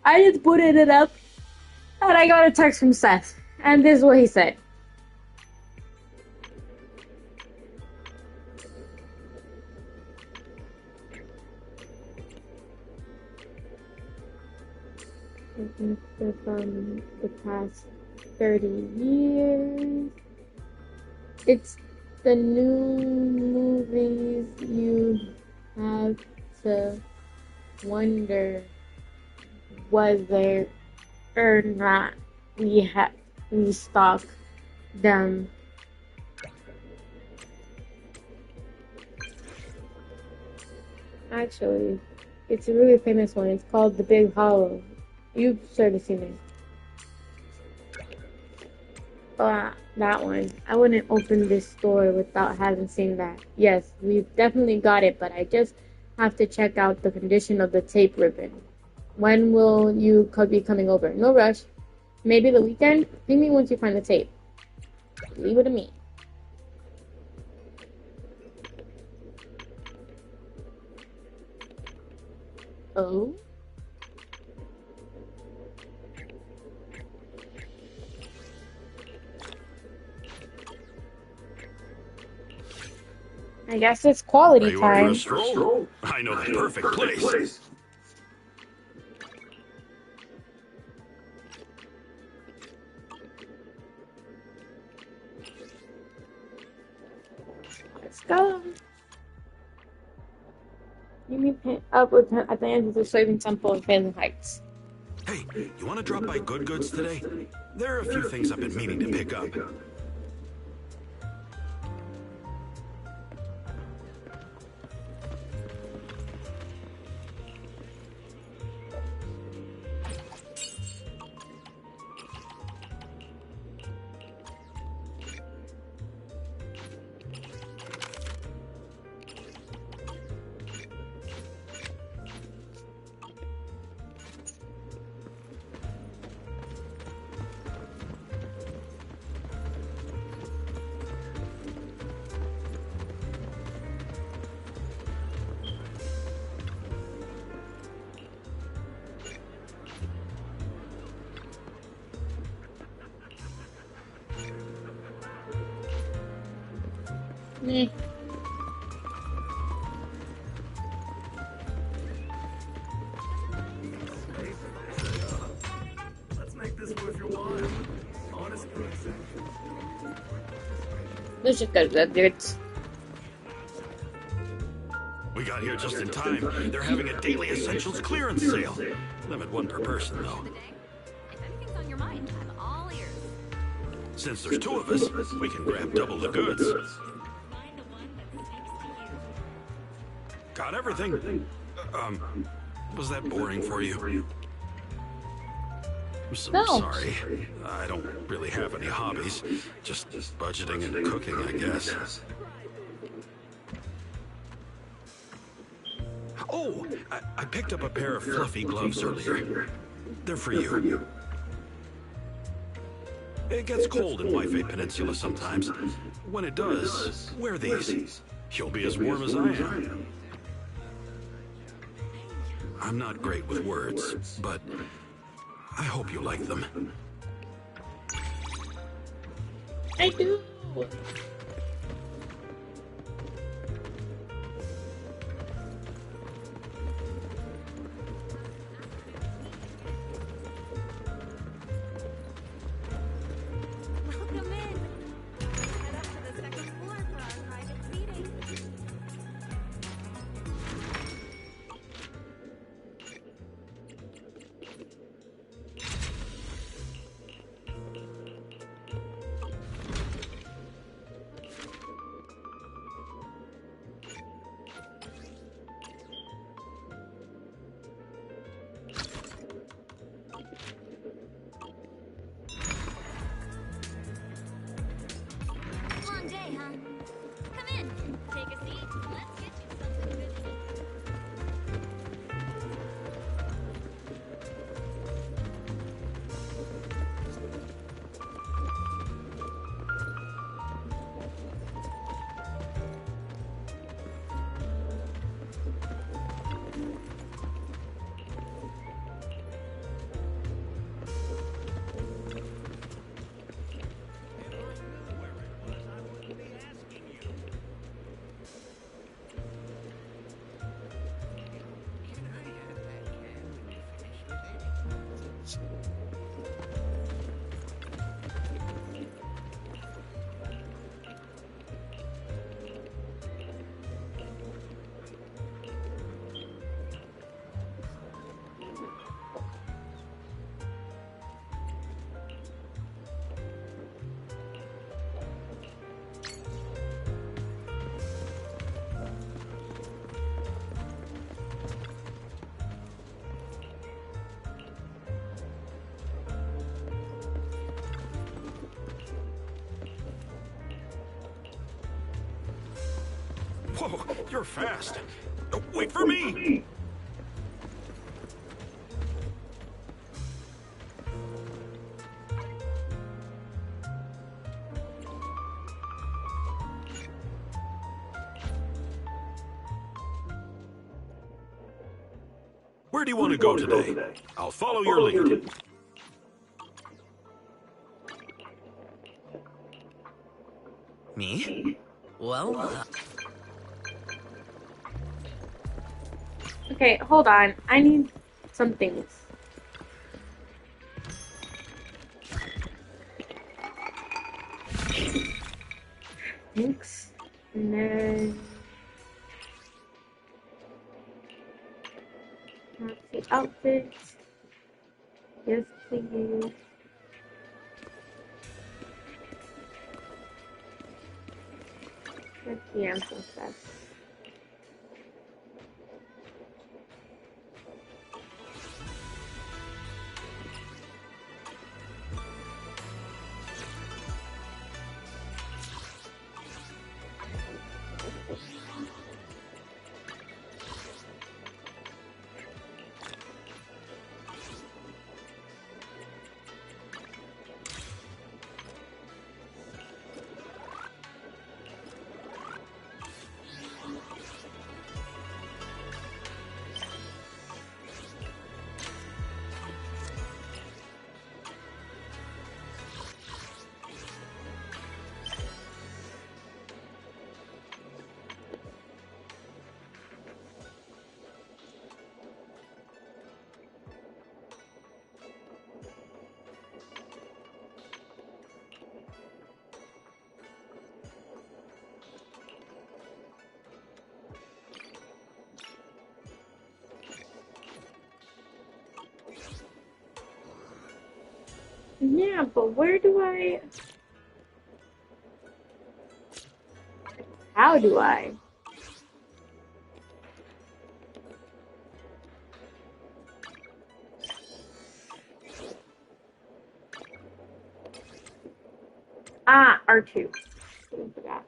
I just booted it up, and I got a text from Seth, and this is what he said. From the past 30 years. It's the new movies you have to wonder whether or not we stock them. Actually, it's a really famous one. It's called The Big Hollow. You've sort of seen it. That one. I wouldn't open this store without having seen that. Yes, we've definitely got it, but I just have to check out the condition of the tape ribbon. When will you be coming over? No rush. Maybe the weekend? Ping me once you find the tape. Leave it to me. Oh? I guess it's quality time. Are you for a stroll? I know the perfect place. Let's go. You meet up with at the end of the Slaving Temple in Phantom Heights. Hey, you want to drop by Good Goods today? There are a few things I've been meaning to pick up. Meh. Let's make this worth your while. Honest pricing. This should go good, dudes. We got here just in time. They're having a daily essentials clearance sale. Limit one per person, though. If anything's on your mind, I'm all ears. Since there's two of us, we can grab double the goods. Got everything? Was that boring for you? I'm so No. sorry. I don't really have any hobbies. Just budgeting and cooking, I guess. Oh, I picked up a pair of fluffy gloves earlier. They're for you. It gets cold in Waifei Peninsula sometimes. When it does, wear these. You'll be as warm as I am. I'm not great with words, but I hope you like them. I do. Welcome in. Head up to the second floor for our private seating. Whoa, you're fast. Wait for me! Where do you want to go today? I'll follow your lead. Me? Well, Okay, hold on. I need some things. Thanks. And then that's the outfit. Yes, please. That's the answer stuff. Yeah, but where do I... How do I? Ah, R2. I forgot.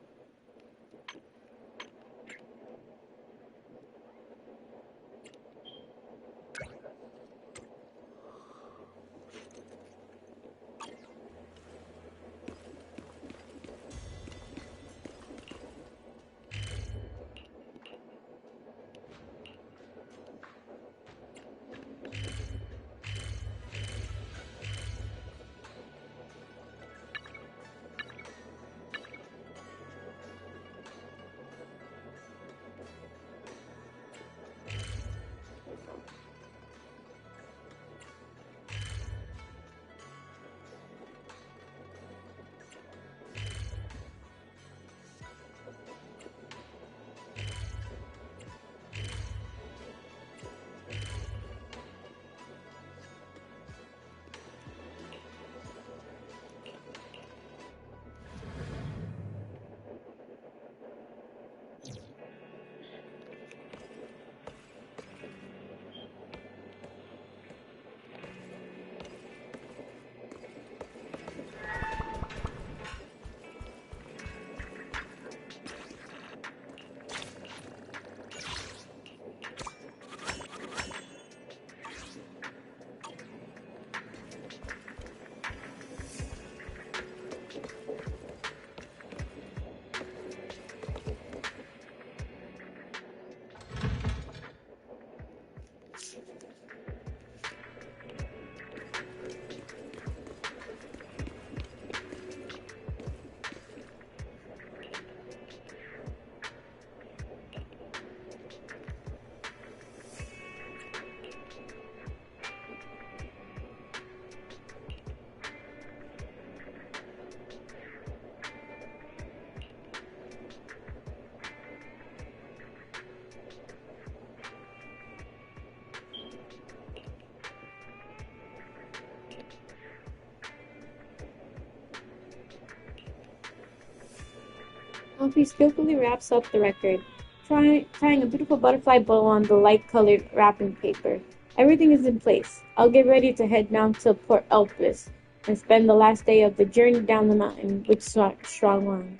Alfie skillfully wraps up the record, tying a beautiful butterfly bow on the light-colored wrapping paper. Everything is in place. I'll get ready to head down to Port Elpis and spend the last day of the journey down the mountain with Strongwan.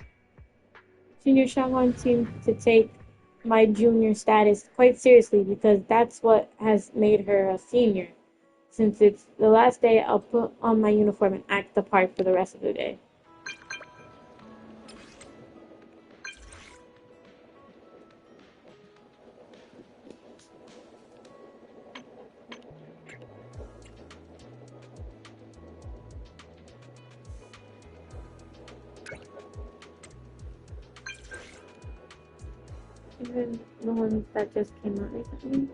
Junior Strongwan seemed to take my junior status quite seriously because that's what has made her a senior. Since it's the last day, I'll put on my uniform and act the part for the rest of the day. Even the ones that just came out recently.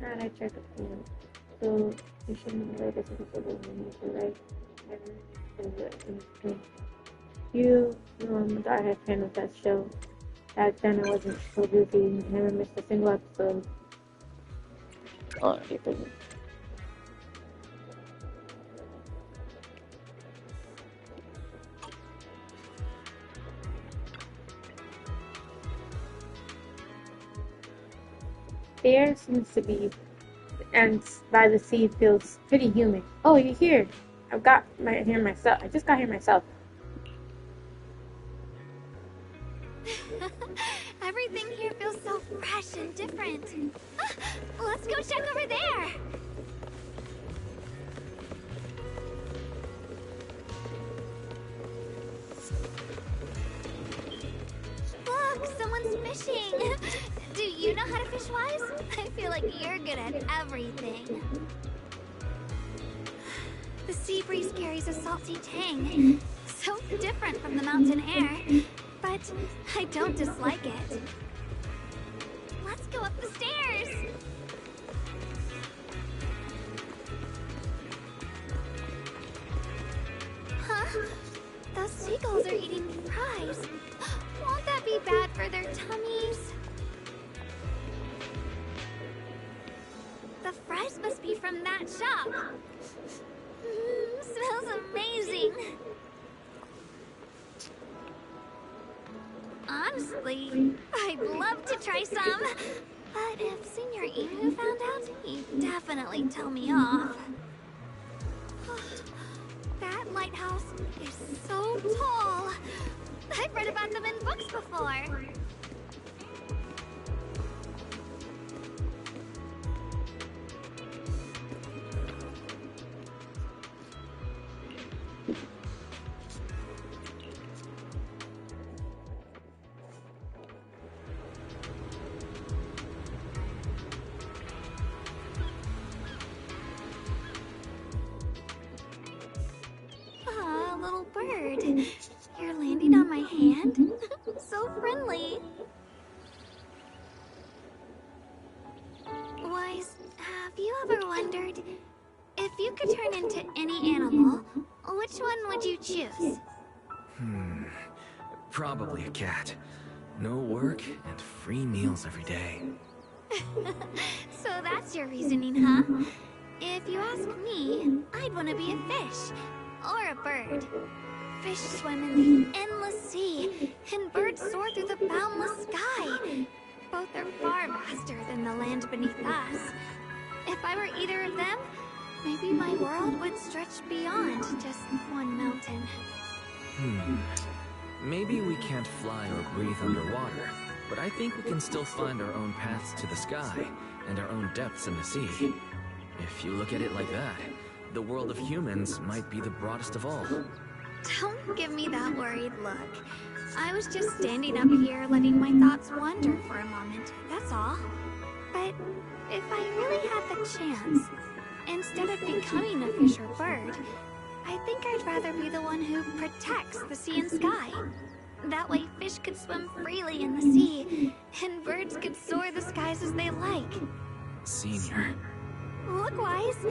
And I checked it for you. So you shouldn't know this episode of the movie, right? You that I had fan of that show. Back then I wasn't so busy, never missed a single episode. Oh, it doesn't. The air seems to be, and by the sea feels pretty humid. Oh, you're here. I've got here myself. I just got here myself. Everything here feels so fresh and different. Let's go check over there. Look, someone's fishing. Do you know how to fish, Wise? I feel like you're good at everything. The sea breeze carries a salty tang, so different from the mountain air, but I don't dislike it. Let's go up the stairs! Huh? Those seagulls are eating fries. Won't that be bad for their tummies? The fries must be from that shop. Smells amazing. Honestly, I'd love to try some. But if Senior Emu found out, he'd definitely tell me off. That lighthouse is so tall. I've read about them in books before. Little bird. You're landing on my hand? So friendly. Wise, have you ever wondered if you could turn into any animal, which one would you choose? Probably a cat. No work and free meals every day. So that's your reasoning, huh? If you ask me, I'd want to be a fish. Or a bird. Fish swim in the endless sea, and birds soar through the boundless sky. Both are far vaster than the land beneath us. If I were either of them, maybe my world would stretch beyond just one mountain. Maybe we can't fly or breathe underwater, but I think we can still find our own paths to the sky and our own depths in the sea. If you look at it like that, the world of humans might be the broadest of all. Don't give me that worried look. I was just standing up here letting my thoughts wander for a moment, that's all. But if I really had the chance, instead of becoming a fish or bird, I think I'd rather be the one who protects the sea and sky. That way fish could swim freely in the sea, and birds could soar the skies as they like. Senior. Look, Wise.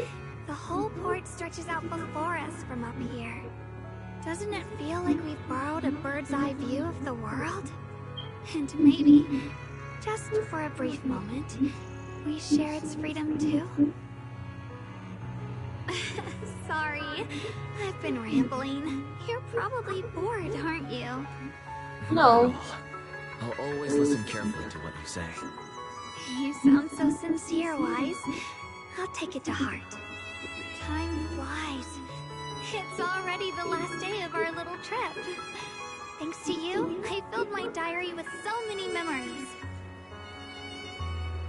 The whole port stretches out before us from up here. Doesn't it feel like we've borrowed a bird's eye view of the world? And maybe, just for a brief moment, we share its freedom too? Sorry, I've been rambling. You're probably bored, aren't you? No. I'll always listen carefully to what you say. You sound so sincere, Wise. I'll take it to heart. Time flies. It's already the last day of our little trip. Thanks to you, I filled my diary with so many memories.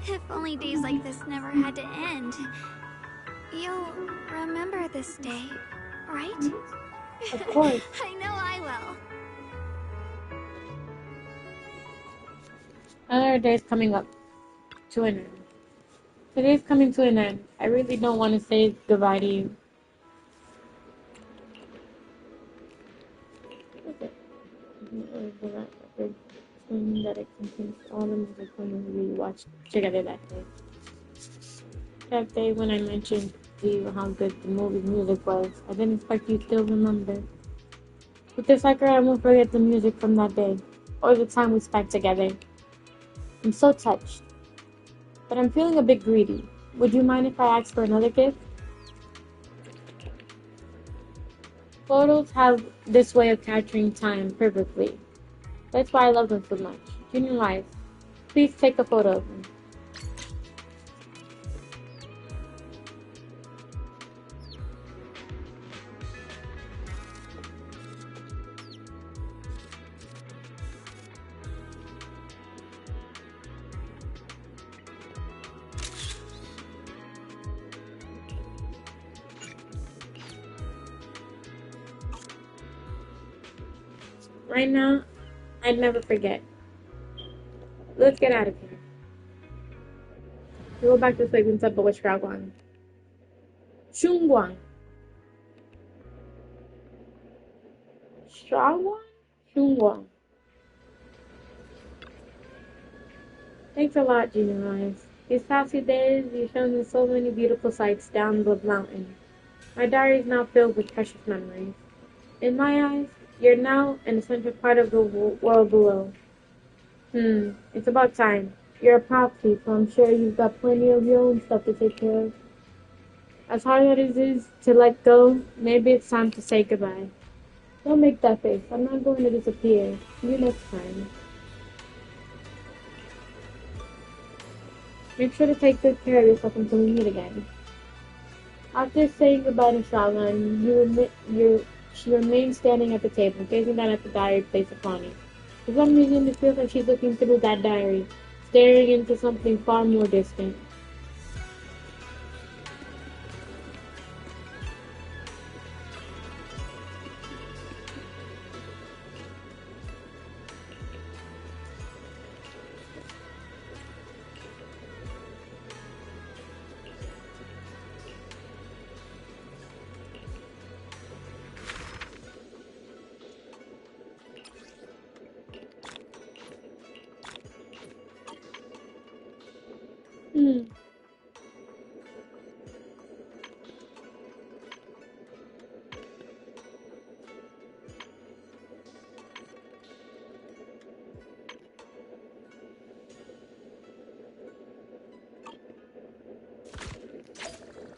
If only days like this never had to end. You'll remember this day, right? Of course. I know I will. Another day's coming up to an end. Today's coming to an end. I really don't want to say goodbye to you. That it contains all the music when we watched together that day. That day when I mentioned to you how good the movie's music was, I didn't expect you to still remember. With this record, I won't forget the music from that day, or the time we spent together. I'm so touched. But I'm feeling a bit greedy. Would you mind if I ask for another gift? Photos have this way of capturing time perfectly. That's why I love them so much. Junior Wise, please take a photo of me. Right now, I'd never forget. Let's get out of here. We go back to sleep and supper with Shraguan. Shungguang. Shraguan? Shungguang. Thanks a lot, Junior Eyes. These past few days, you've shown me so many beautiful sights down the mountain. My diary is now filled with precious memories. In my eyes, you're now an essential part of the world below. It's about time. You're a prophecy, so I'm sure you've got plenty of your own stuff to take care of. As hard as it is to let go, maybe it's time to say goodbye. Don't make that face. I'm not going to disappear. See you next time. Make sure to take good care of yourself until we meet again. After saying goodbye to Shaolin, she remains standing at the table, gazing down at the diary placed upon it. For some reason, it feels like she's looking through that diary, staring into something far more distant. Hmm.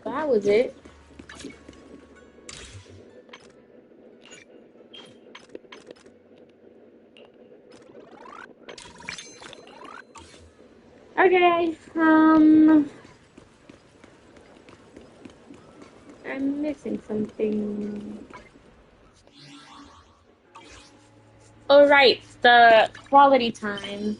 That was it. Okay, I'm missing something. Oh, right, the quality time.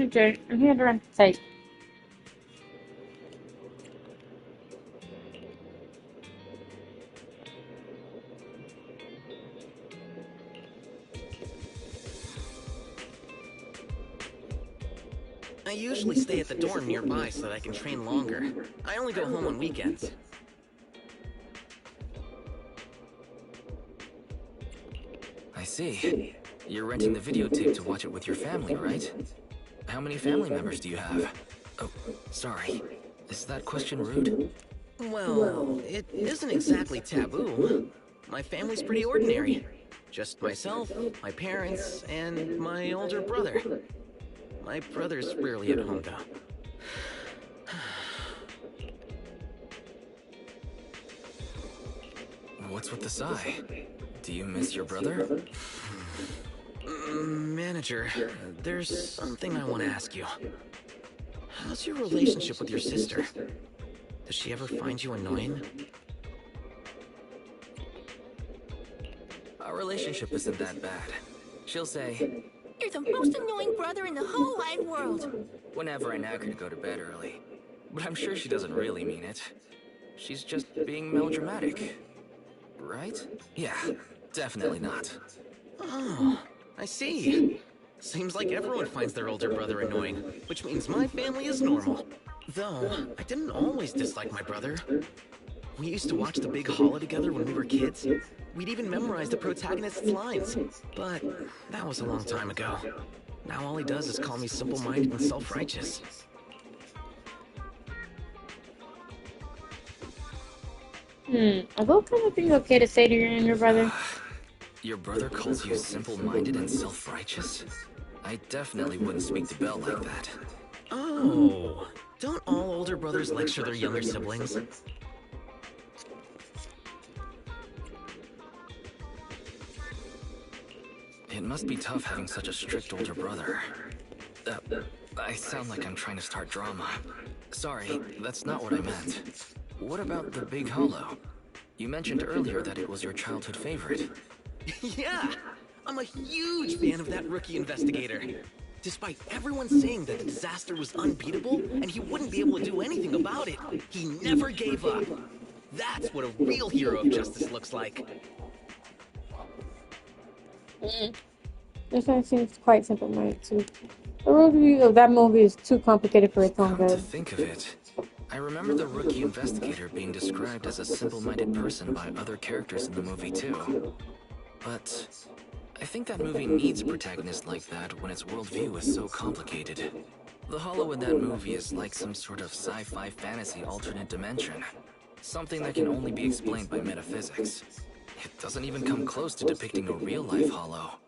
Okay, I'm here to rent the tape. I usually stay at the dorm nearby so that I can train longer. I only go home on weekends. I see. You're renting the videotape to watch it with your family, right? How many family members do you have? Oh, sorry. Is that question rude? Well, it isn't exactly taboo. My family's pretty ordinary. Just myself, my parents, and my older brother. My brother's rarely at home, though. What's with the sigh? Do you miss your brother? Manager, there's something I want to ask you. How's your relationship with your sister? Does she ever find you annoying? Our relationship isn't that bad. She'll say, "You're the most annoying brother in the whole wide world." whenever I nag her to go to bed early. But I'm sure she doesn't really mean it. She's just being melodramatic. Right? Yeah, definitely not. Oh, I see. Seems like everyone finds their older brother annoying, which means my family is normal. Though, I didn't always dislike my brother. We used to watch The Big Hollow together when we were kids. We'd even memorize the protagonist's lines. But that was a long time ago. Now all he does is call me simple-minded and self-righteous. Are those kind of things okay to say to your younger brother? Your brother calls you simple-minded and self-righteous? I definitely wouldn't speak to Belle like that. Oh, don't all older brothers lecture their younger siblings? It must be tough having such a strict older brother. I sound like I'm trying to start drama. Sorry, that's not what I meant. What about The Big Hollow? You mentioned earlier that it was your childhood favorite. Yeah! I'm a huge fan of that rookie investigator. Despite everyone saying that the disaster was unbeatable and he wouldn't be able to do anything about it, he never gave up. That's what a real hero of justice looks like. This one seems quite simple-minded too. The review of that movie is too complicated for its own Come to good. think of it, I remember the rookie investigator being described as a simple-minded person by other characters in the movie too. But I think that movie needs a protagonist like that when its worldview is so complicated. The Hollow in that movie is like some sort of sci-fi fantasy alternate dimension. Something that can only be explained by metaphysics. It doesn't even come close to depicting a real-life Hollow.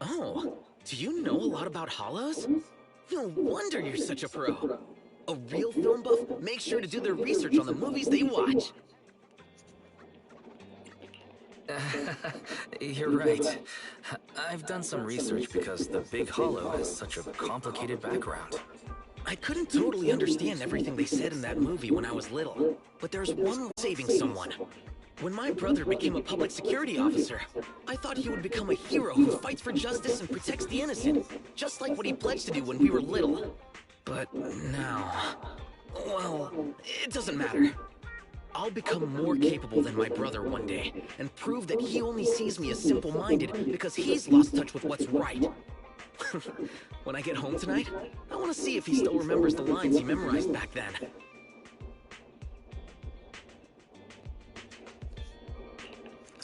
Oh, do you know a lot about Hollows? No wonder you're such a pro. A real film buff makes sure to do their research on the movies they watch. You're right. I've done some research because The Big Hollow has such a complicated background. I couldn't totally understand everything they said in that movie when I was little, but there's one saving someone. When my brother became a public security officer, I thought he would become a hero who fights for justice and protects the innocent, just like what he pledged to do when we were little. But now, well, it doesn't matter. I'll become more capable than my brother one day, and prove that he only sees me as simple-minded because he's lost touch with what's right. When I get home tonight, I want to see if he still remembers the lines he memorized back then.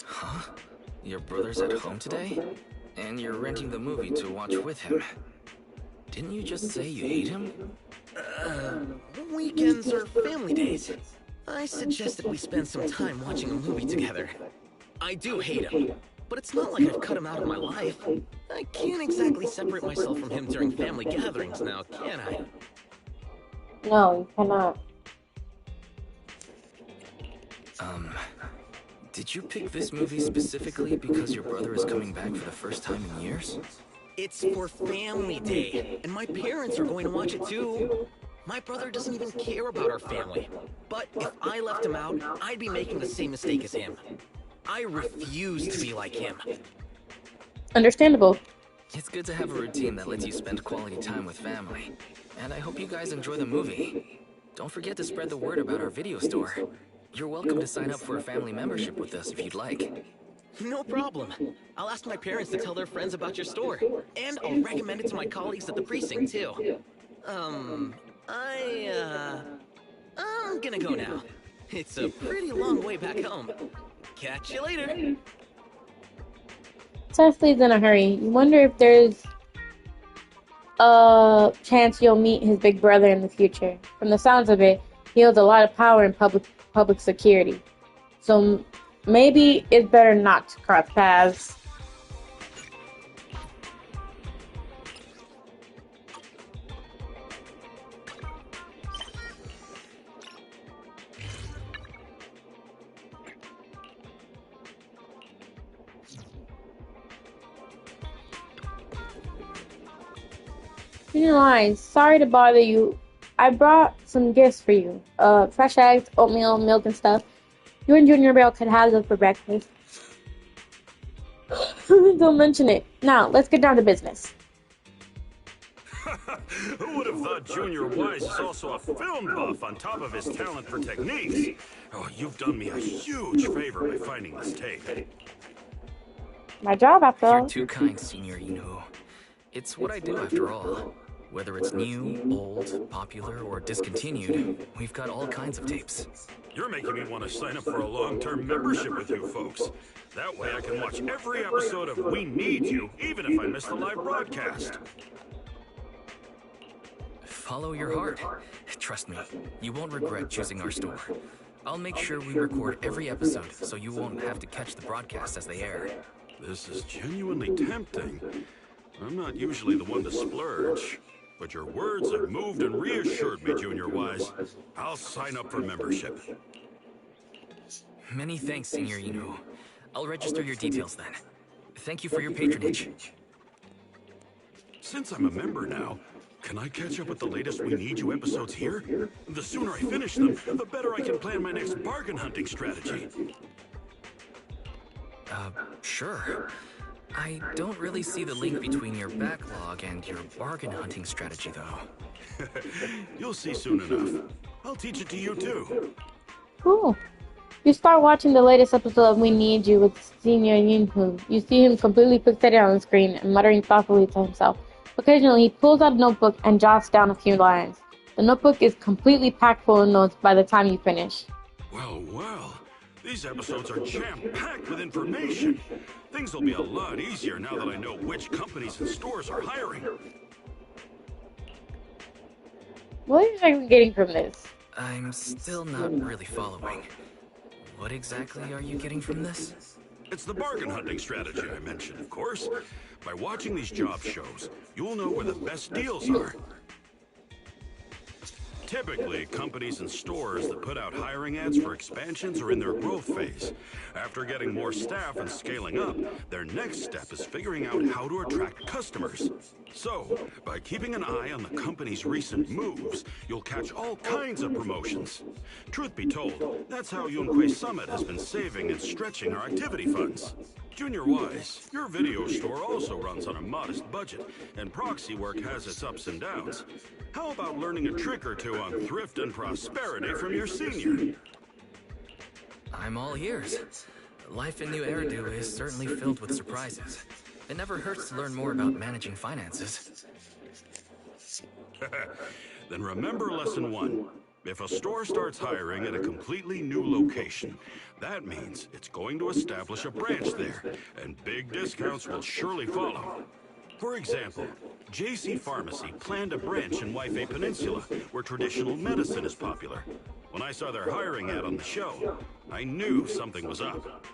Huh? Your brother's at home today? And you're renting the movie to watch with him. Didn't you just say you hate him? Weekends are family days. I suggested we spend some time watching a movie together. I do hate him, but it's not like I've cut him out of my life. I can't exactly separate myself from him during family gatherings now, can I? No, you cannot. Did you pick this movie specifically because your brother is coming back for the first time in years? It's for family day, and my parents are going to watch it too. My brother doesn't even care about our family. But if I left him out, I'd be making the same mistake as him. I refuse to be like him. Understandable. It's good to have a routine that lets you spend quality time with family. And I hope you guys enjoy the movie. Don't forget to spread the word about our video store. You're welcome to sign up for a family membership with us if you'd like. No problem. I'll ask my parents to tell their friends about your store. And I'll recommend it to my colleagues at the precinct, too. I'm gonna go now. It's a pretty long way back home. Catch you later. Cecily's in a hurry. You wonder if there's a chance you'll meet his big brother in the future. From the sounds of it, he holds a lot of power in public security. So maybe it's better not to cross paths. Junior Lines, sorry to bother you. I brought some gifts for you. Fresh eggs, oatmeal, milk, and stuff. You and Junior Bell could have them for breakfast. Don't mention it. Now, let's get down to business. Who would have thought Junior Wise is also a film buff on top of his talent for techniques? Oh, you've done me a huge favor by finding this tape. My job, after all. You're too kind, Senior Inu. It's what I do after all. Whether it's new, old, popular, or discontinued, we've got all kinds of tapes. You're making me want to sign up for a long-term membership with you folks. That way I can watch every episode of We Need You, even if I miss the live broadcast. Follow your heart. Trust me, you won't regret choosing our store. I'll make sure we record every episode so you won't have to catch the broadcasts as they air. This is genuinely tempting. I'm not usually the one to splurge, but your words have moved and reassured me, Junior Wise. I'll sign up for membership. Many thanks, Senior Inu. I'll register your details then. Thank you for your patronage. Since I'm a member now, can I catch up with the latest We Need You episodes here? The sooner I finish them, the better I can plan my next bargain hunting strategy. Sure. I don't really see the link between your backlog and your bargain hunting strategy, though. You'll see soon enough. I'll teach it to you, too. Cool. You start watching the latest episode of We Need You with Senior Yinhu. You see him completely fixated on the screen and muttering thoughtfully to himself. Occasionally, he pulls out a notebook and jots down a few lines. The notebook is completely packed full of notes by the time you finish. Well, well. These episodes are jam-packed with information. Things will be a lot easier now that I know which companies and stores are hiring. What are you exactly getting from this? I'm still not really following. What exactly are you getting from this? It's the bargain hunting strategy I mentioned, of course. By watching these job shows, you'll know where the best deals are. Typically, companies and stores that put out hiring ads for expansions are in their growth phase. After getting more staff and scaling up, their next step is figuring out how to attract customers. So, by keeping an eye on the company's recent moves, you'll catch all kinds of promotions. Truth be told, that's how Yunquei Summit has been saving and stretching our activity funds. Junior Wise, your video store also runs on a modest budget, and proxy work has its ups and downs. How about learning a trick or two on thrift and prosperity from your senior? I'm all ears. Life in New Eridu is certainly filled with surprises. It never hurts to learn more about managing finances. Then remember lesson 1. If a store starts hiring at a completely new location, that means it's going to establish a branch there, and big discounts will surely follow. For example, JC Pharmacy planned a branch in Waifei Peninsula, where traditional medicine is popular. When I saw their hiring ad on the show, I knew something was up.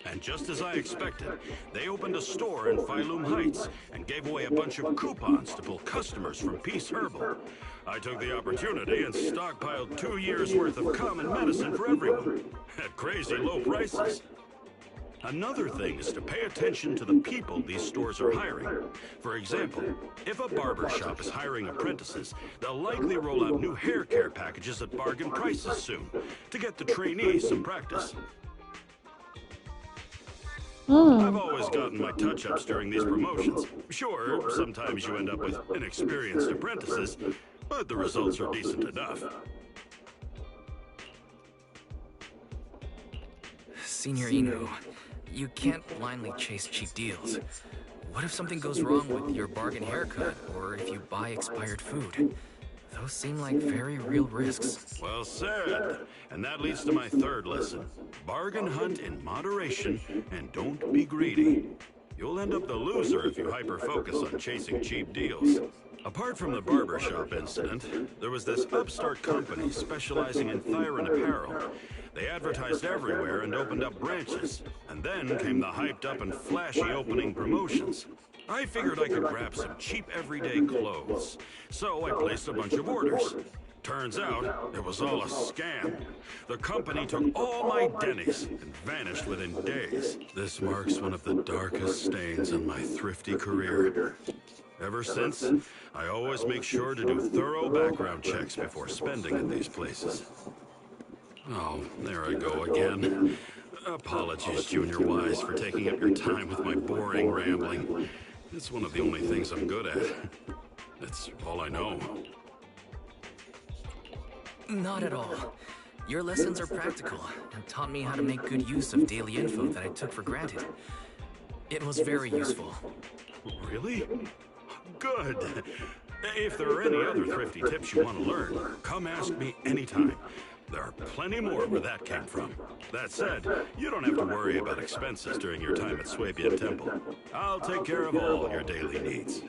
And just as I expected, they opened a store in Failum Heights and gave away a bunch of coupons to pull customers from Peace Herbal. I took the opportunity and stockpiled 2 years' worth of common medicine for everyone, at crazy low prices. Another thing is to pay attention to the people these stores are hiring. For example, if a barber shop is hiring apprentices, they'll likely roll out new hair care packages at bargain prices soon, to get the trainees some practice. I've Hmm. always gotten my touch-ups during these promotions. Sure, sometimes you end up with inexperienced apprentices, but the results are decent enough. Senior Inu, you can't blindly chase cheap deals. What if something goes wrong with your bargain haircut, or if you buy expired food? Those seem like very real risks. Well said. And that leads to my third lesson. Bargain hunt in moderation and don't be greedy. You'll end up the loser if you hyper-focus on chasing cheap deals. Apart from the barbershop incident, there was this upstart company specializing in Thyron apparel. They advertised everywhere and opened up branches. And then came the hyped up and flashy opening promotions. I figured I could grab some cheap everyday clothes. So I placed a bunch of orders. Turns out, it was all a scam. The company took all my Denny's and vanished within days. This marks one of the darkest stains on my thrifty career. Ever since, I always make sure to do thorough background checks before spending at these places. Oh, there I go again. Apologies, Junior Wise, for taking up your time with my boring rambling. It's one of the only things I'm good at. It's all I know. Not at all. Your lessons are practical and taught me how to make good use of daily info that I took for granted. It was very useful. Really? Good. If there are any other thrifty tips you want to learn, come ask me anytime. There are plenty more where that came from. That said, you don't have to worry about expenses during your time at Swabian Temple. I'll take care of all your daily needs.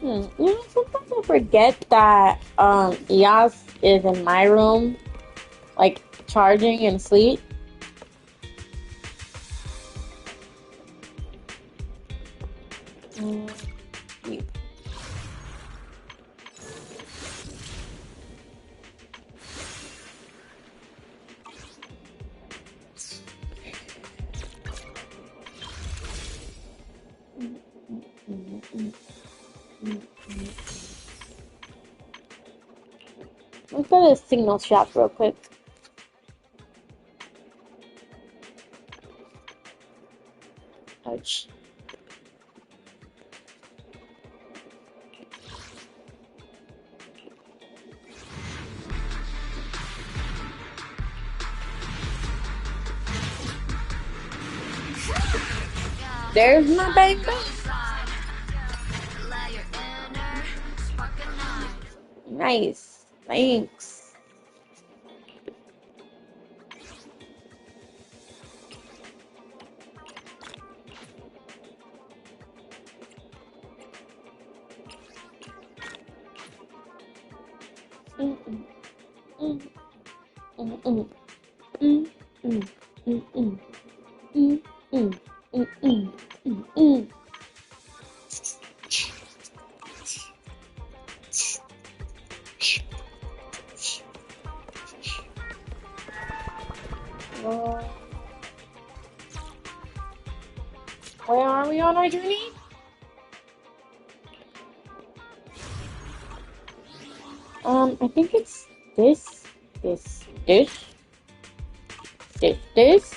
You know, sometimes I forget that Eos is in my room, like charging and sleep. Mm, sleep. Let's go to the signal shop real quick. Ouch. There's my baby. Nice. Thanks. Mm, mm, mm, mm, mm, mm, mm, mm, mm, mm, mm, mm, mm, mm, mm. Uh, where are we on our journey? I think it's this, this, this, this.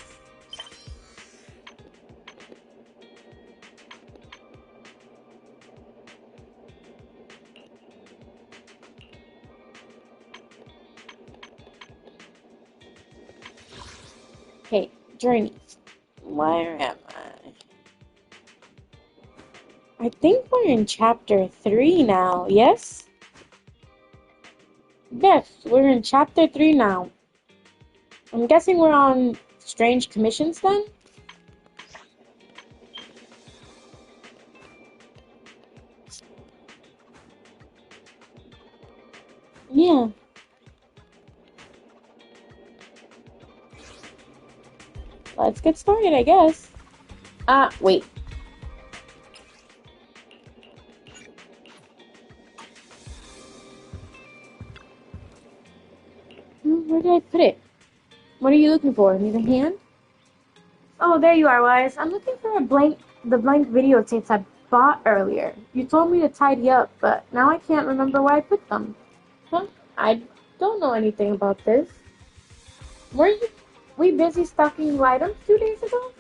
Okay, journey. Where am I? I think we're in chapter 3 now, yes? Yes, we're in chapter 3 now. I'm guessing we're on strange commissions then? Yeah. Let's get started, I guess. Wait. Where did I put it? What are you looking for? Need a hand? Oh, there you are, Wise. I'm looking for the blank videotapes I bought earlier. You told me to tidy up, but now I can't remember where I put them. Huh? I don't know anything about this. We busy stocking new items 2 days ago?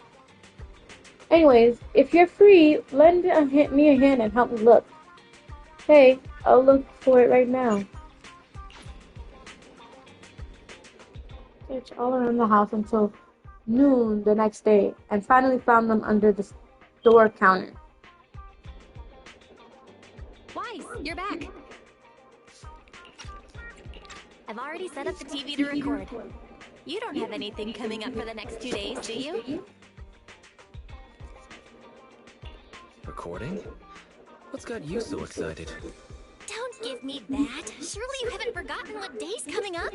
Anyways, if you're free, me a hand and help me look. Hey, I'll look for it right now. Searched all around the house until noon the next day and finally found them under the store counter. Wise, you're back. I've already set up the TV to record. You don't have anything coming up for the next 2 days, do you? Recording? What's got you so excited? Don't give me that. Surely you haven't forgotten what day's coming up?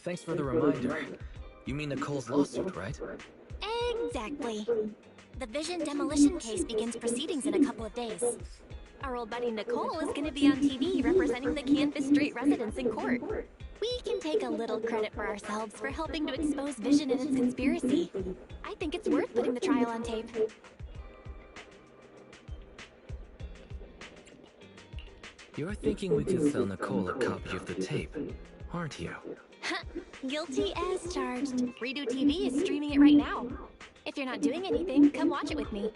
Thanks for the reminder. You mean Nicole's lawsuit, right? Exactly. The Vision demolition case begins proceedings in a couple of days. Our old buddy Nicole is going to be on TV representing the Canvas Street residents in court. We can take a little credit for ourselves for helping to expose Vision and its conspiracy. I think it's worth putting the trial on tape. You're thinking we could sell Nicole a copy of the tape, aren't you? Guilty as charged. Redo TV is streaming it right now. If you're not doing anything, come watch it with me.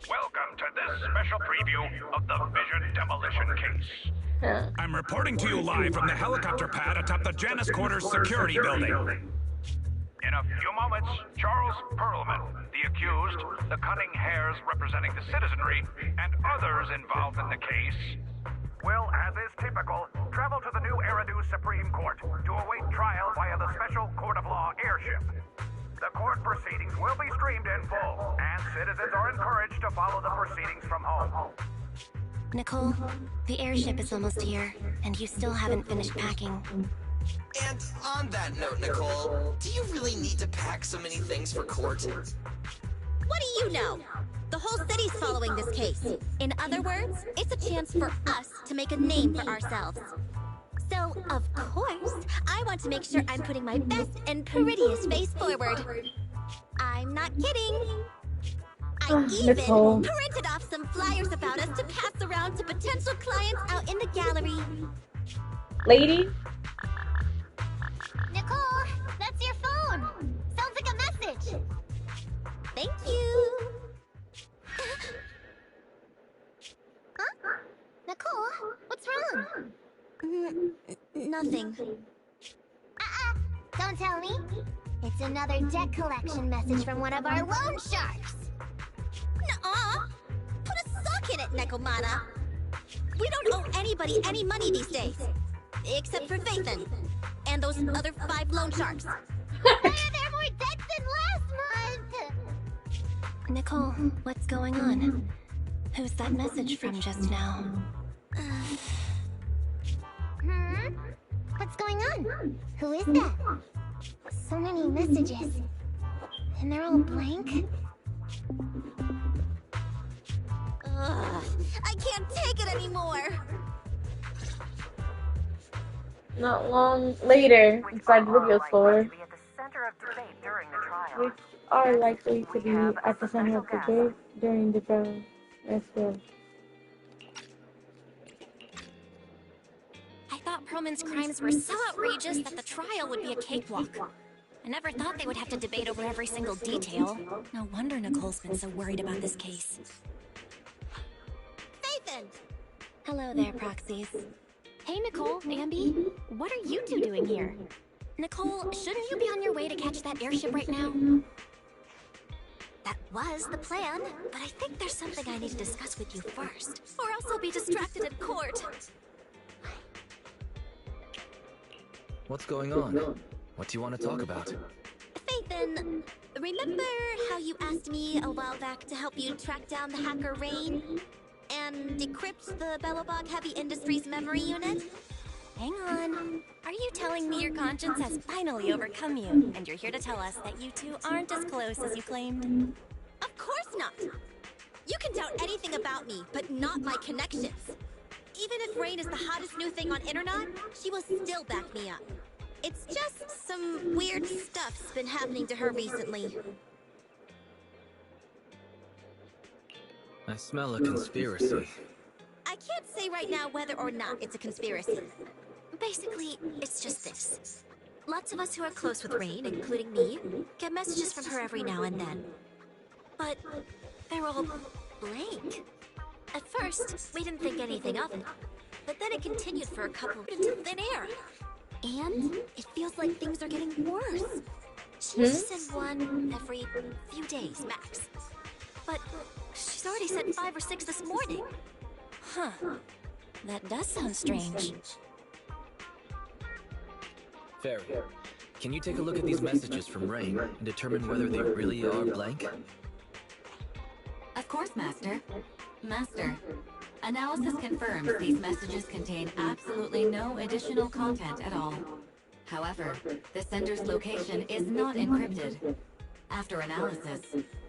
Welcome to this special preview of the Vision demolition case. I'm reporting to you live from the helicopter pad atop the Janus Quarters security building. In a few moments, Charles Perlman, the accused, the cunning hares representing the citizenry, and others involved in the case, will, as is typical, travel to the new Eridu Supreme Court to await trial via the Special Court of Law airship. The court proceedings will be streamed in full, and citizens are encouraged to follow the proceedings from home. Nicole, the airship is almost here, and you still haven't finished packing. And on that note, Nicole, do you really need to pack so many things for court? What do you know? The whole city's following this case. In other words, it's a chance for us to make a name for ourselves. So, of course, I want to make sure I'm putting my best and prettiest face forward. I'm not kidding. I even printed off some flyers about us to pass around to potential clients out in the gallery. Lady? Nicole, that's your phone. Sounds like a message. Thank you. Huh? Nicole, what's wrong? Nothing. Don't tell me. It's another debt collection message from one of our loan sharks. Nuh-uh. Put a sock in it, Nekomata. We don't owe anybody any money these days. Except for Phaethon. And those other 5 loan sharks. Why are there more debts than last month? Nicole, what's going on? Who's that message from just now? What's going on? Who is that? So many messages. And they're all blank? Ugh, I can't take it anymore! Not long later, inside the video store, which are likely to be at the center of the debate during the trial. Yes, well. I thought Perlman's crimes were so outrageous that the trial would be a cakewalk. I never thought they would have to debate over every single detail. No wonder Nicole's been so worried about this case. Phaethon! Hello there, proxies. Hey, Nicole, Ambi, what are you two doing here? Nicole, shouldn't you be on your way to catch that airship right now? That was the plan, but I think there's something I need to discuss with you first, or else I'll be distracted at court. What's going on? What do you want to talk about? Phaethon, remember how you asked me a while back to help you track down the hacker Rain? And decrypt the Belobog Heavy Industries memory unit? Hang on. Are you telling me your conscience has finally overcome you, and you're here to tell us that you two aren't as close as you claimed? Of course not! You can doubt anything about me, but not my connections. Even if Rain is the hottest new thing on internet, she will still back me up. It's just some weird stuff's been happening to her recently. I smell a conspiracy. I can't say right now whether or not it's a conspiracy. Basically, it's just this. Lots of us who are close with Rain, including me, get messages from her every now and then. But they're all blank. At first, we didn't think anything of it. But then it continued for a couple into thin air. And it feels like things are getting worse. She used to send one every few days, max. But she's already sent 5 or 6 this morning. Huh. That does sound strange. Fairy, can you take a look at these messages from Rain and determine whether they really are blank? Of course, Master. Master, analysis confirms these messages contain absolutely no additional content at all. However, the sender's location is not encrypted. After analysis,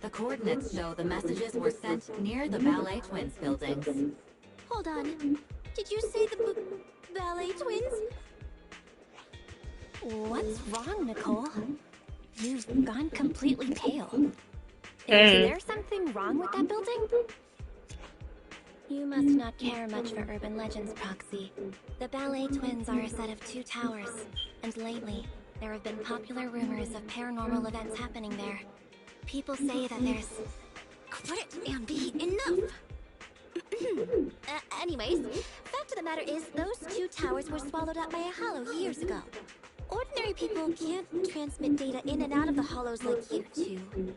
the coordinates show the messages were sent near the Ballet Twins buildings. Hold on. Did you say the Ballet Twins? What's wrong, Nicole? You've gone completely pale. Is there something wrong with that building? You must not care much for urban legends, Proxy. The Ballet Twins are a set of 2 towers, and lately, there have been popular rumors of paranormal events happening there. People say that there's... Quit it, Ambi! Enough! Anyways, fact of the matter is, those 2 towers were swallowed up by a hollow years ago. Ordinary people can't transmit data in and out of the hollows like you two.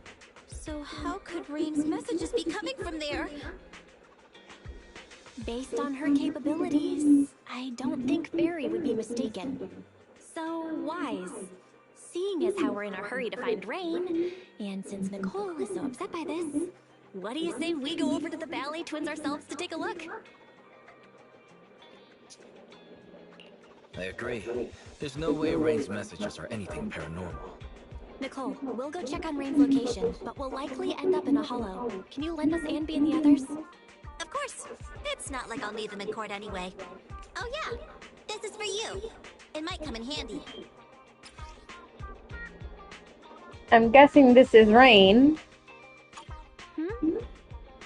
So how could Rain's messages be coming from there? Based on her capabilities, I don't think Fairy would be mistaken. So wise. Seeing as how we're in a hurry to find Rain, and since Nicole is so upset by this, what do you say we go over to the Ballet Twins ourselves to take a look? I agree. There's no way Rain's messages are anything paranormal. Nicole, we'll go check on Rain's location, but we'll likely end up in a hollow. Can you lend us Anby and the others? Of course. It's not like I'll need them in court anyway. Oh yeah, this is for you. It might come in handy. I'm guessing this is Rain.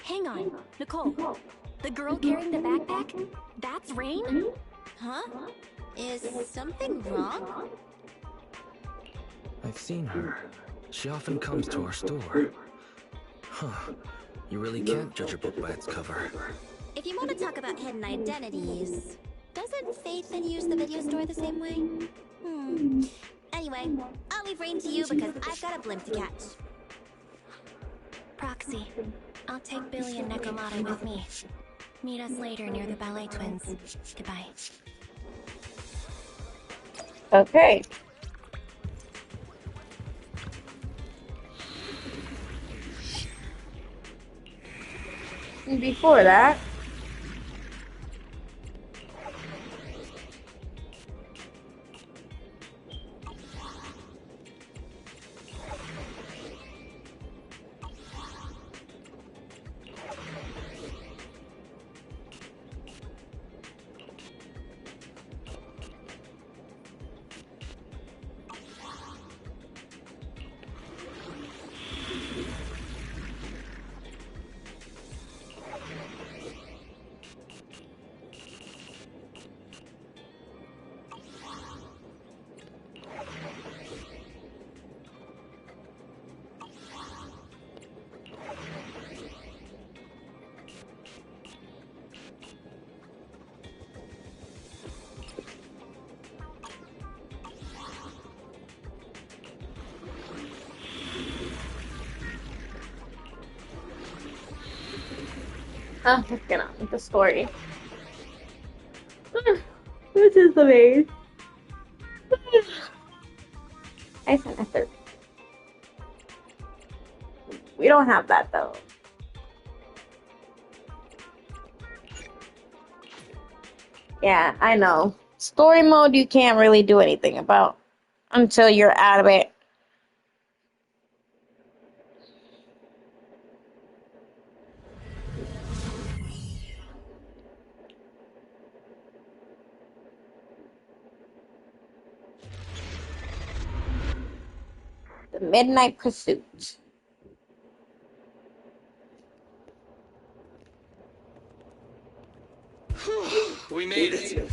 Hang on, Nicole. The girl carrying the backpack? That's Rain? Huh? Is something wrong? I've seen her. She often comes to our store. Huh. You really can't judge a book by its cover. If you want to talk about hidden identities, doesn't Faith then use the video store the same way? Anyway, I'll leave Rain to you because I've got a blimp to catch. Proxy, I'll take Billy and Nekomata with me. Meet us later near the Ballet Twins. Goodbye. Okay. Before that, let's get on with the story. This is the maze. Ice and ether. We don't have that though. Yeah, I know. Story mode you can't really do anything about until you're out of it. Midnight Pursuit. We made it.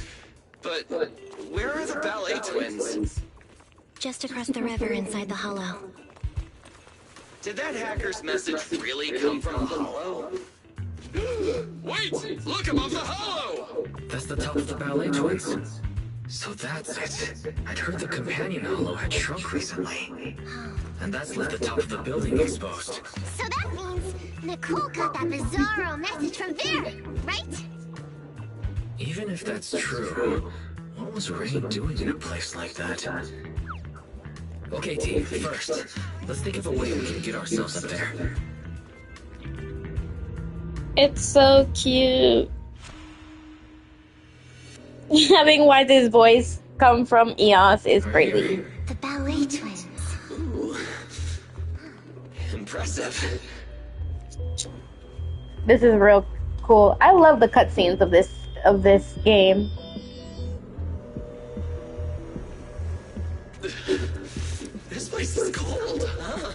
But where are the ballet twins? Just across the river inside the hollow. Did that hacker's message really come from a hollow? Wait! Look above the hollow! That's the top of the ballet twins. So that's it. I'd heard the companion hollow had shrunk recently. And that's left the top of the building exposed. So that means Nicole got that bizarro message from there, right? Even if that's true, what was Rain doing in a place like that? Okay, team, first, let's think of a way we can get ourselves up there. It's so cute. Having Wise's voice come from EOS is crazy. The ballet twins. Ooh. Impressive. This is real cool. I love the cutscenes of this game. This place is cold, huh?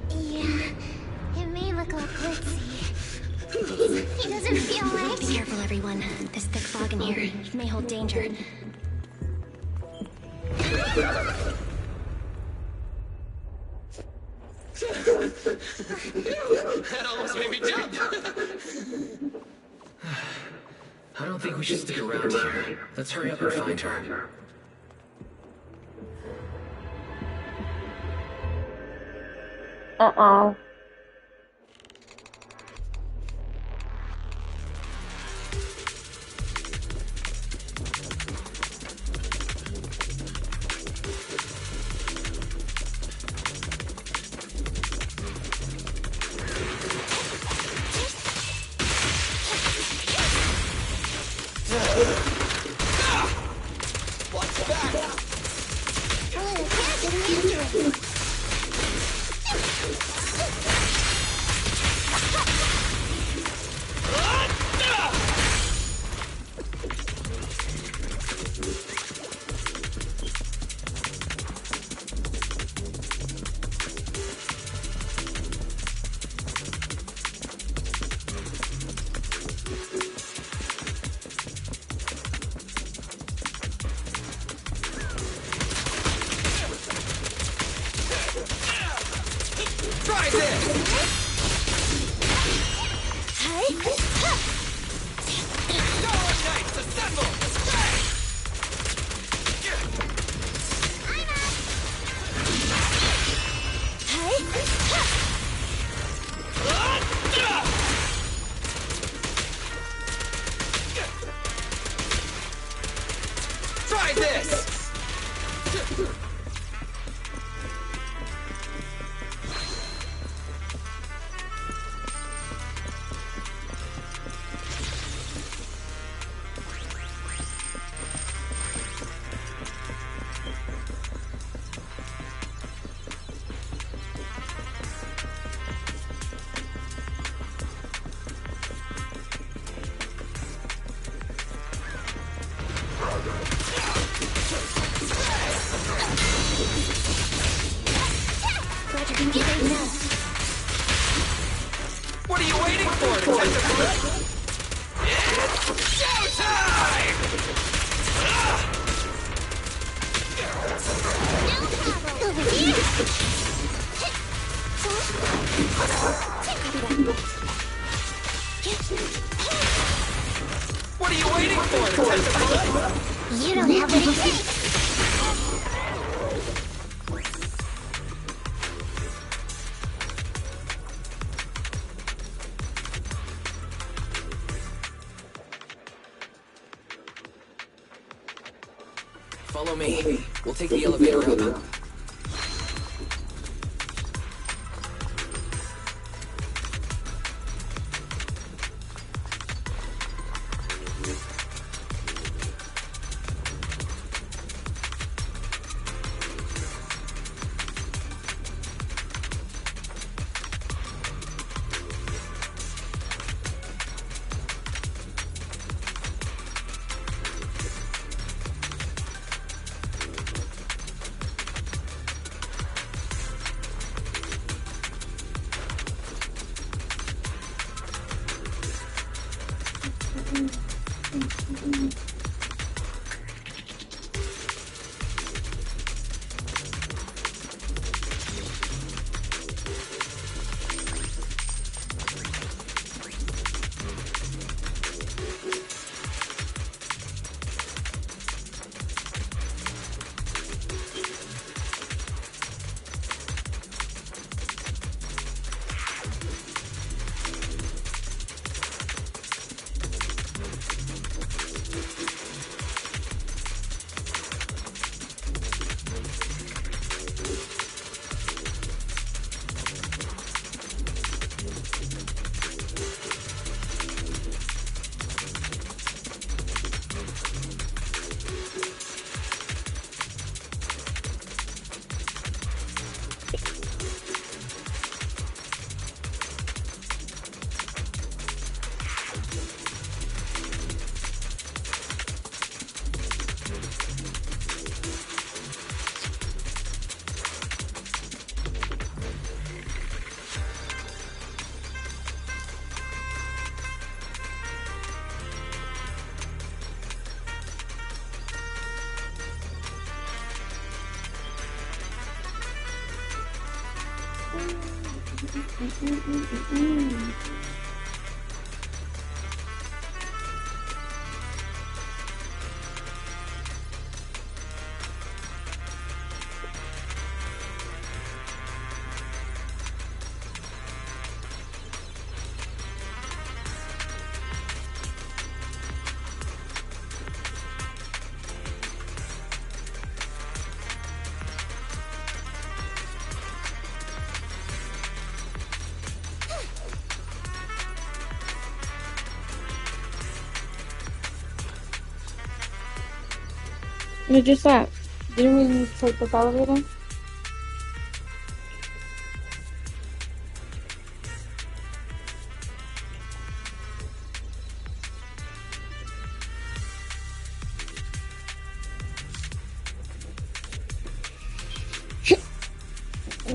Yeah, it may look all glitzy. It doesn't feel right. Be careful, everyone. This thick fog in here may hold danger. That almost made me jump. I don't think we should stick around here. Let's hurry up and find her. Uh-oh. Watch back! Try this! Starlight Knights, assemble! Try this! What are you waiting for? To catch a break? It's showtime! Over here! What are you waiting for? To catch a break? You don't have what it takes! Follow me. We'll take the elevator up. No, just that. Didn't we take this elevator?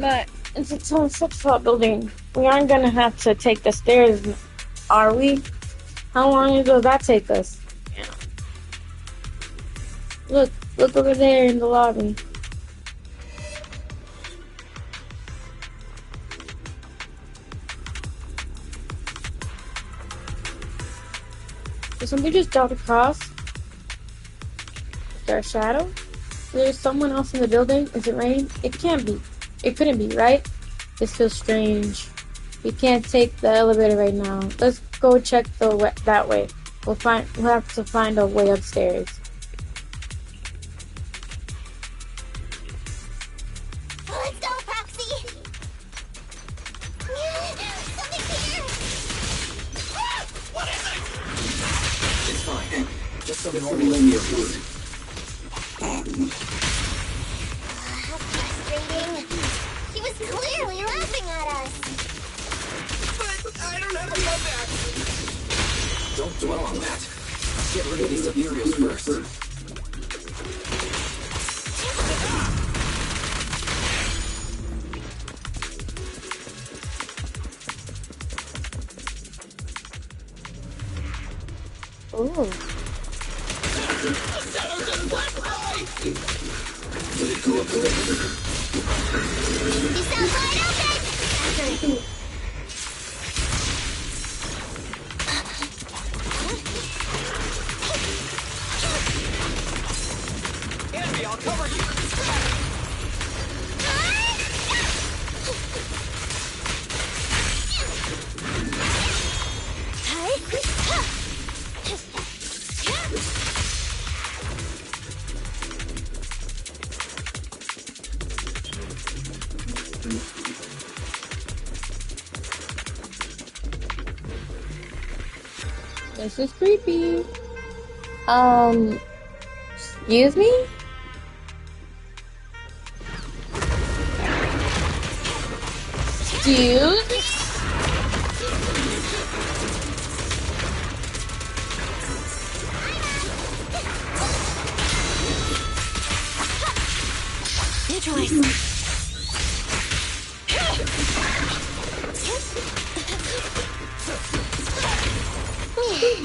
But it's a tall 6-floor building. We aren't gonna have to take the stairs, are we? How long does that take us? Yeah. Look over there in the lobby. Did somebody just jump across? Is there a shadow? There's someone else in the building. Is it rain? It can't be. It couldn't be, right? This feels strange. We can't take the elevator right now. Let's go check that way. We'll have to find a way upstairs. Let's go, Foxy! Something's here! What is it? It's fine. Just some normal linear food. How frustrating. He was clearly laughing at us. But I don't have a comeback. Don't dwell on that. Get rid of these ethereals first. Ooh. Did it go up the river? He sounds wide open! Enemy, I'll cover you! This is creepy. Excuse me? Dude? Neutralize.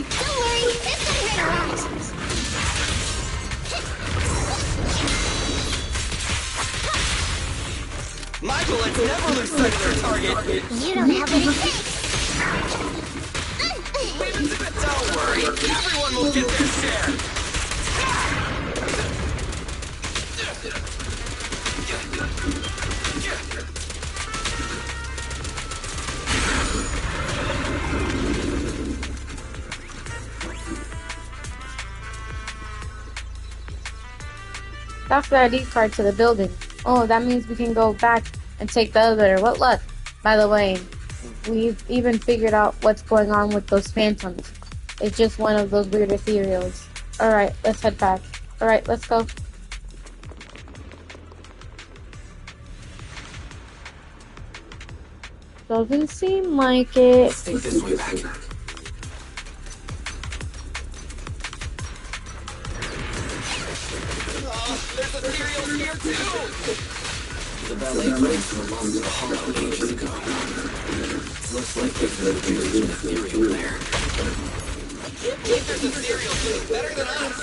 Don't worry, this time right around. Let's never lose sight of their target. You don't have what it takes. Don't worry, everyone will get their share. That's the ID card to the building. Oh, that means we can go back and take the elevator. What luck! By the way, we've even figured out what's going on with those phantoms. It's just one of those weird ethereals. Alright, let's head back. Alright, let's go. Doesn't seem like it. Let's take this way back. There's ethereals here too! The ballet prints belonged to the Hollow ages ago. Looks like they've been buried in ethereal there. I can't believe there's ethereals doing better than us!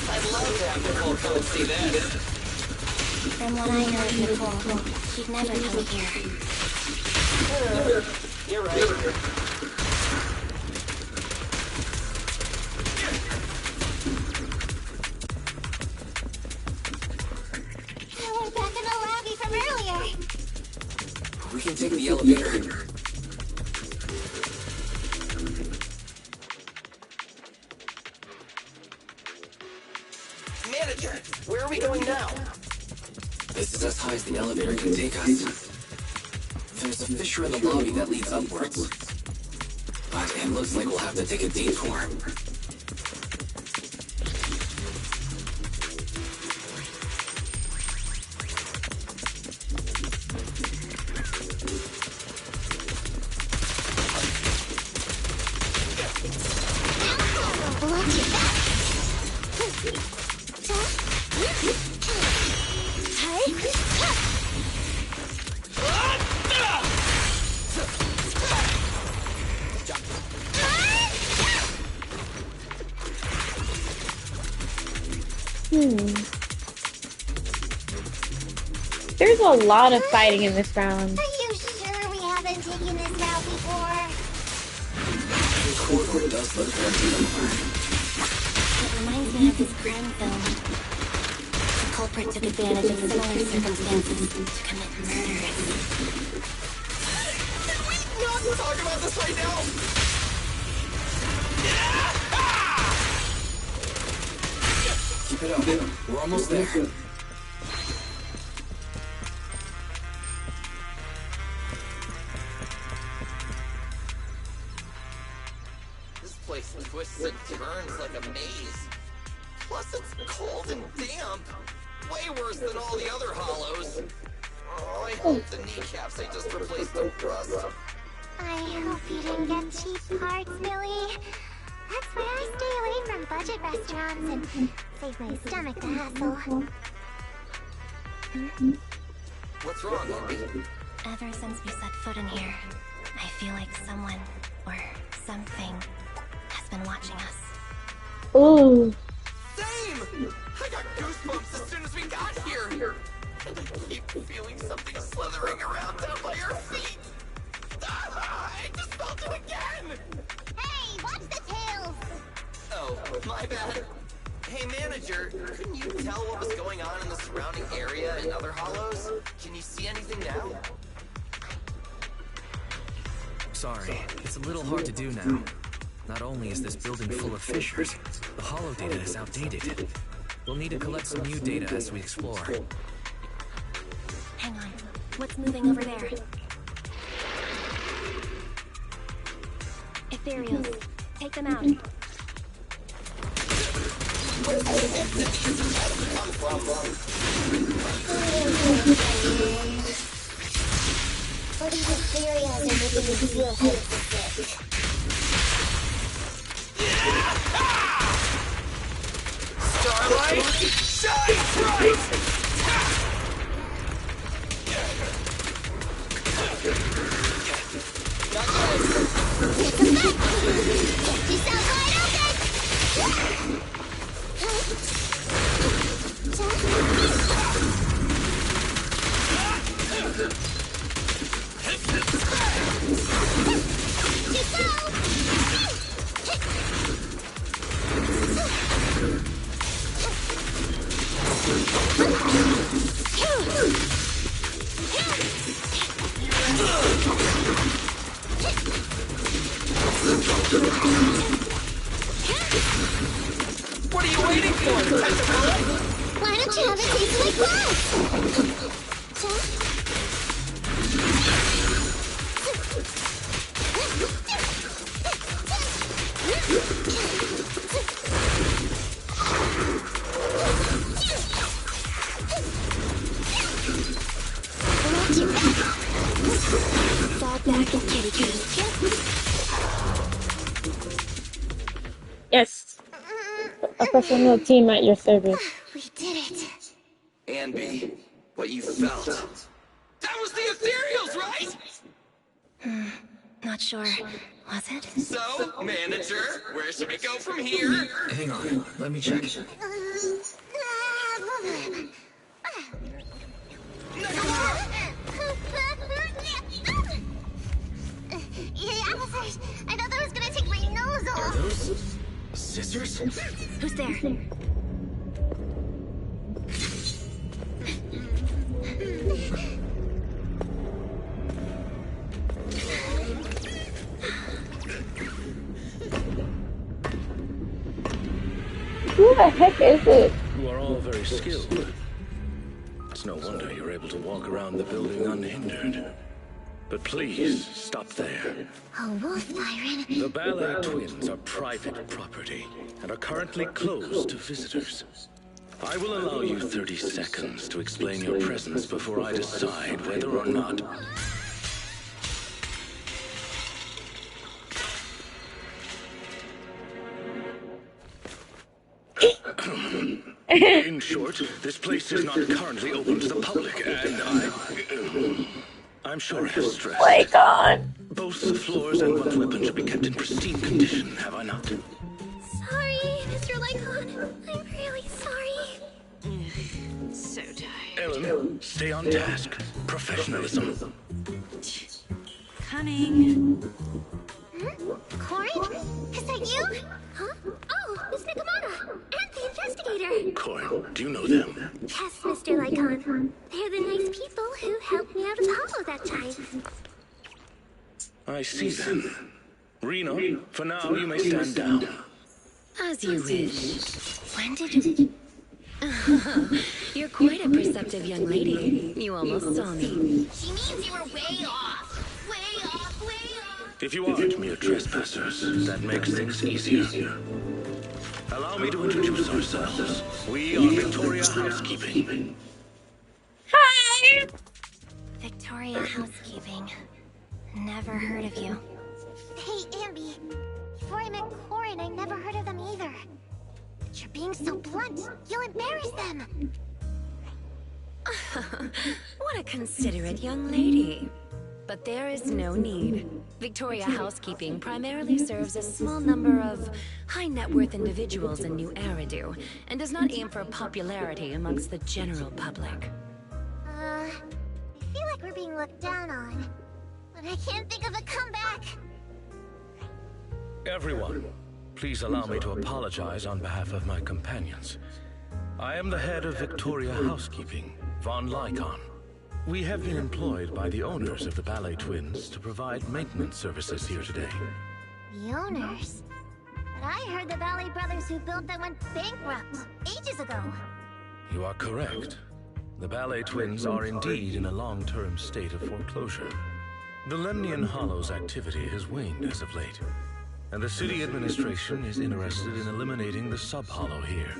I'd love to have Nicole come and see this. From what I know of Nicole, she'd never come here. You're right. We're back in the lobby from earlier. We can take the elevator. Manager, where are we going now? This is as high as the elevator can take us. There's a fissure in the lobby that leads upwards. But it looks like we'll have to take a detour. There's a lot of fighting in this round. Are you sure we haven't taken this route before? The corridor does look very similar. It reminds me of this crime film. The culprit took advantage of similar circumstances to commit murder. Not talk about this right now! Keep it up. We're almost there. This place twists and turns like a maze. Plus it's cold and damp. Way worse than all the other hollows. Oh, I hope the kneecaps I just replaced don't rust. I hope you didn't get cheap parts, Millie. That's why I stay away from budget restaurants and save my stomach the hassle. What's wrong, Andy? Ever since we set foot in here, I feel like someone, or something, has been watching us. Ooh. Same! I got goosebumps as soon as we got here! And I keep feeling something slithering around down by our feet! Ah, I just felt it again! Hey, watch the tails! Oh, my bad. Hey, manager, couldn't you tell what was going on in the surrounding area and other hollows? Can you see anything now? Sorry, it's a little hard to do now. Not only is this building full of fissures, the hollow data is outdated. We'll need to collect some new data as we explore. Hang on. What's moving over there? Ethereals. Take them out. What these ethereals are making me feel sick. Starlight, shine bright! What are you waiting for, Tentacle? Why don't you have a taste of my glass? Fall back and kitty kitty. Yes. A professional team at your service. We did it. Anby, what you felt. That was the ethereals, right? Not sure. Was it? So, manager, where should we go from here? Hang on, let me check. Yeah, officers! I thought that was gonna take my nose off! Are those scissors? Who's there? Who the heck is it? You are all very skilled. It's no wonder you're able to walk around the building unhindered. But please, stop there. A wolf siren. The ballet twins are private property and are currently closed to visitors. I will allow you 30 seconds to explain your presence before I decide whether or not... In short, this place is not currently open to the public, and I'm sure I have stressed. Oh my god. Both the floors and one's weapon should be kept in pristine condition, have I not? Sorry, Mr. Lycon. I'm really sorry. So tired. Ellen, stay on task. Professionalism. Coming. Corin? Is that you? Huh? Oh, Miss Nakamata! And the investigator! Corin, do you know them? Yes, Mr. Lycon. They're the nice people who helped me out of Hollow that time. I see them. Reno, for now you may stand down. As you wish. When did you... You're quite a perceptive young lady. You almost saw me. She means you were way off. Way off, way off. If you aren't mere trespassers, that makes things easier. Allow me to introduce ourselves. We are Victoria Housekeeping. Hi! Victoria Housekeeping. Never heard of you. Hey, Anby. Before I met Corin, I never heard of them either. But you're being so blunt. You'll embarrass them. What a considerate young lady. But there is no need. Victoria Housekeeping primarily serves a small number of high-net-worth individuals in New Eridu, and does not aim for popularity amongst the general public. I feel like we're being looked down on. But I can't think of a comeback. Everyone, please allow me to apologize on behalf of my companions. I am the head of Victoria Housekeeping, Von Lycon. We have been employed by the owners of the Ballet Twins to provide maintenance services here today. The owners? But I heard the Ballet Brothers who built them went bankrupt ages ago. You are correct. The Ballet Twins are indeed in a long-term state of foreclosure. The Lemnian Hollow's activity has waned as of late, and the city administration is interested in eliminating the sub-hollow here.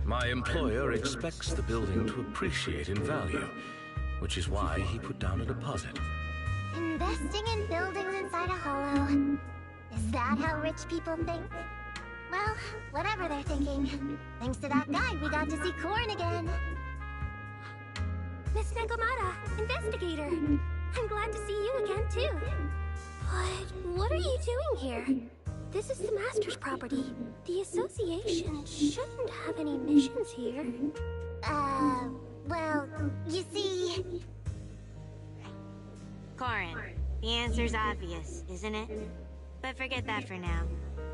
My employer expects the building to appreciate in value, which is why he put down a deposit. Investing in buildings inside a hollow. Is that how rich people think? Well, whatever they're thinking. Thanks to that guy, we got to see Corin again. Miss Nagamata, investigator. I'm glad to see you again, too. But what are you doing here? This is the Master's property. The association shouldn't have any missions here. Well, you see... Corin, the answer's obvious, isn't it? But forget that for now.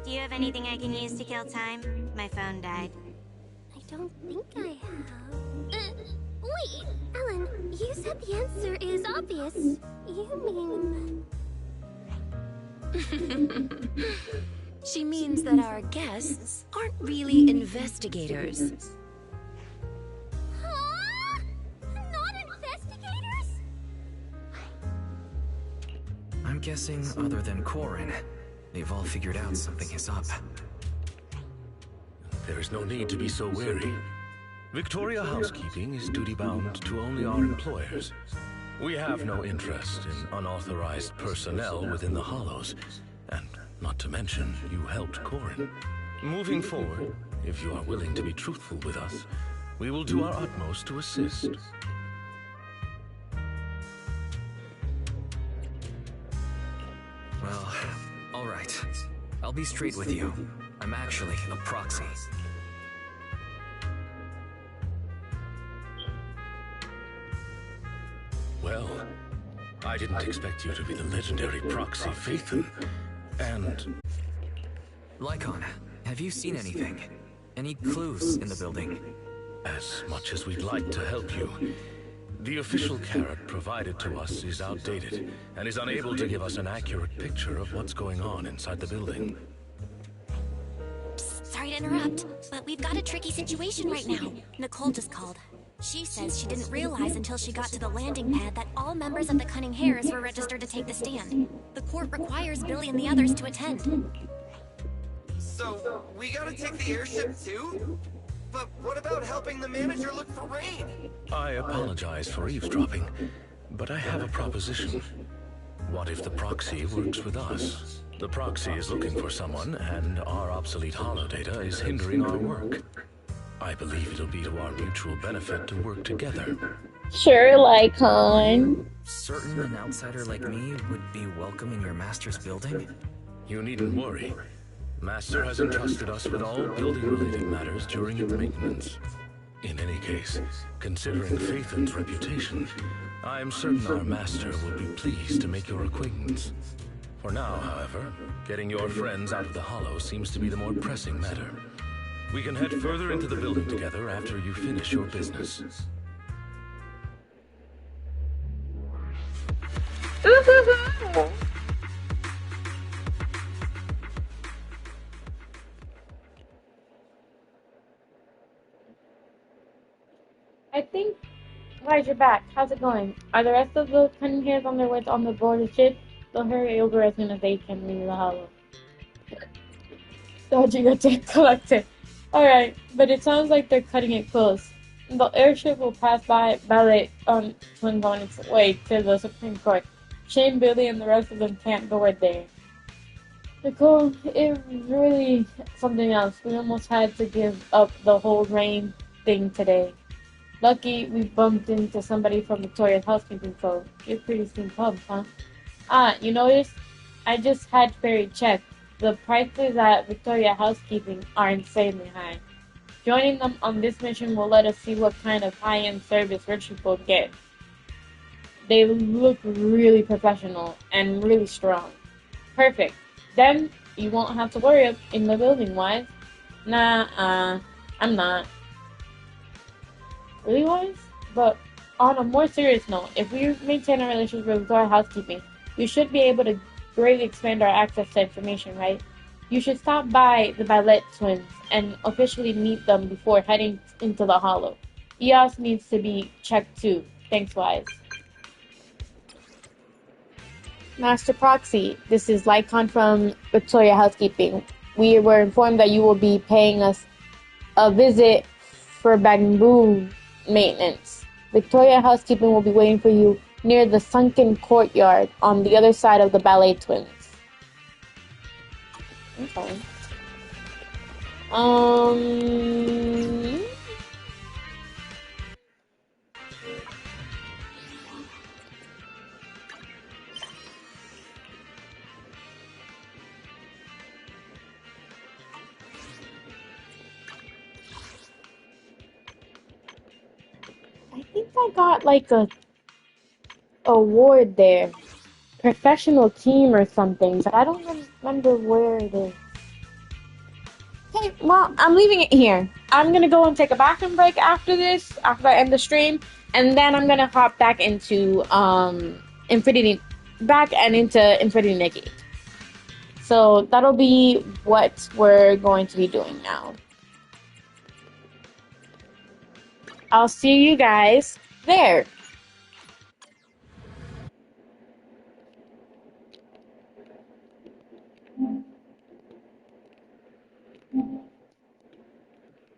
Do you have anything I can use to kill time? My phone died. I don't think I have... wait! Ellen, you said the answer is obvious. You mean... She means that our guests aren't really investigators. Huh? Not investigators? I'm guessing other than Corin, they've all figured out something is up. There is no need to be so wary. Victoria Housekeeping is duty-bound to only our employers. We have no interest in unauthorized personnel within the Hollows, and not to mention, you helped Corin. Moving forward, if you are willing to be truthful with us, we will do our utmost to assist. Well, all right. I'll be straight with you. I'm actually a proxy. Well, I didn't expect you to be the legendary proxy Phaethon, and... Lycon, have you seen anything? Any clues in the building? As much as we'd like to help you, the official carrot provided to us is outdated and is unable to give us an accurate picture of what's going on inside the building. Psst, sorry to interrupt, but we've got a tricky situation right now. Nicole just called. She says she didn't realize until she got to the landing pad that all members of the Cunning Hares were registered to take the stand. The court requires Billy and the others to attend. So, we gotta take the airship too? But what about helping the manager look for Rain? I apologize for eavesdropping, but I have a proposition. What if the proxy works with us? The proxy is looking for someone, and our obsolete holodata is hindering our work. I believe it'll be to our mutual benefit to work together. Sure, Lycon. Certain an outsider like me would be welcome in your master's building? You needn't worry. Master has entrusted us with all building-related matters during its maintenance. In any case, considering Phaethon's reputation, I am certain our master will be pleased to make your acquaintance. For now, however, getting your friends out of the Hollow seems to be the more pressing matter. We can head further into the building together after you finish your business. I think. Guys, you're back. How's it going? Are the rest of the Cunning Hares on their way on the board of ship? They'll hurry over as soon as they can leave the Hollow. Dodging a debt collector. Alright, but it sounds like they're cutting it close. The airship will pass by Ballet Twins on its way to the Supreme Court. Shane, Billy, and the rest of them can't board there. Nicole, it really something else. We almost had to give up the whole rain thing today. Lucky we bumped into somebody from Victoria's Housekeeping Co. You're pretty steam pubs, huh? Ah, you noticed? I just had Ferry check. The prices at Victoria Housekeeping are insanely high. Joining them on this mission will let us see what kind of high-end service rich people get. They look really professional and really strong. Perfect. Then you won't have to worry in the building-wise. Nah, I'm not. Really wise? But on a more serious note, if we maintain a relationship with Victoria Housekeeping, we should be able to greatly expand our access to information, right? You should stop by the Ballet Twins and officially meet them before heading into the Hollow. EOS needs to be checked too. Thanks, Wise. Master Proxy, this is Lycon from Victoria Housekeeping. We were informed that you will be paying us a visit for bamboo maintenance. Victoria Housekeeping will be waiting for you near the sunken courtyard on the other side of the Ballet Twins. Okay. I think I got like a award there. Professional team or something, but I don't remember where it is. Okay, well, I'm leaving it here. I'm gonna go and take a bathroom break after this, after I end the stream, and then I'm gonna hop back into Infinity Negate. So that'll be what we're going to be doing now. I'll see you guys there.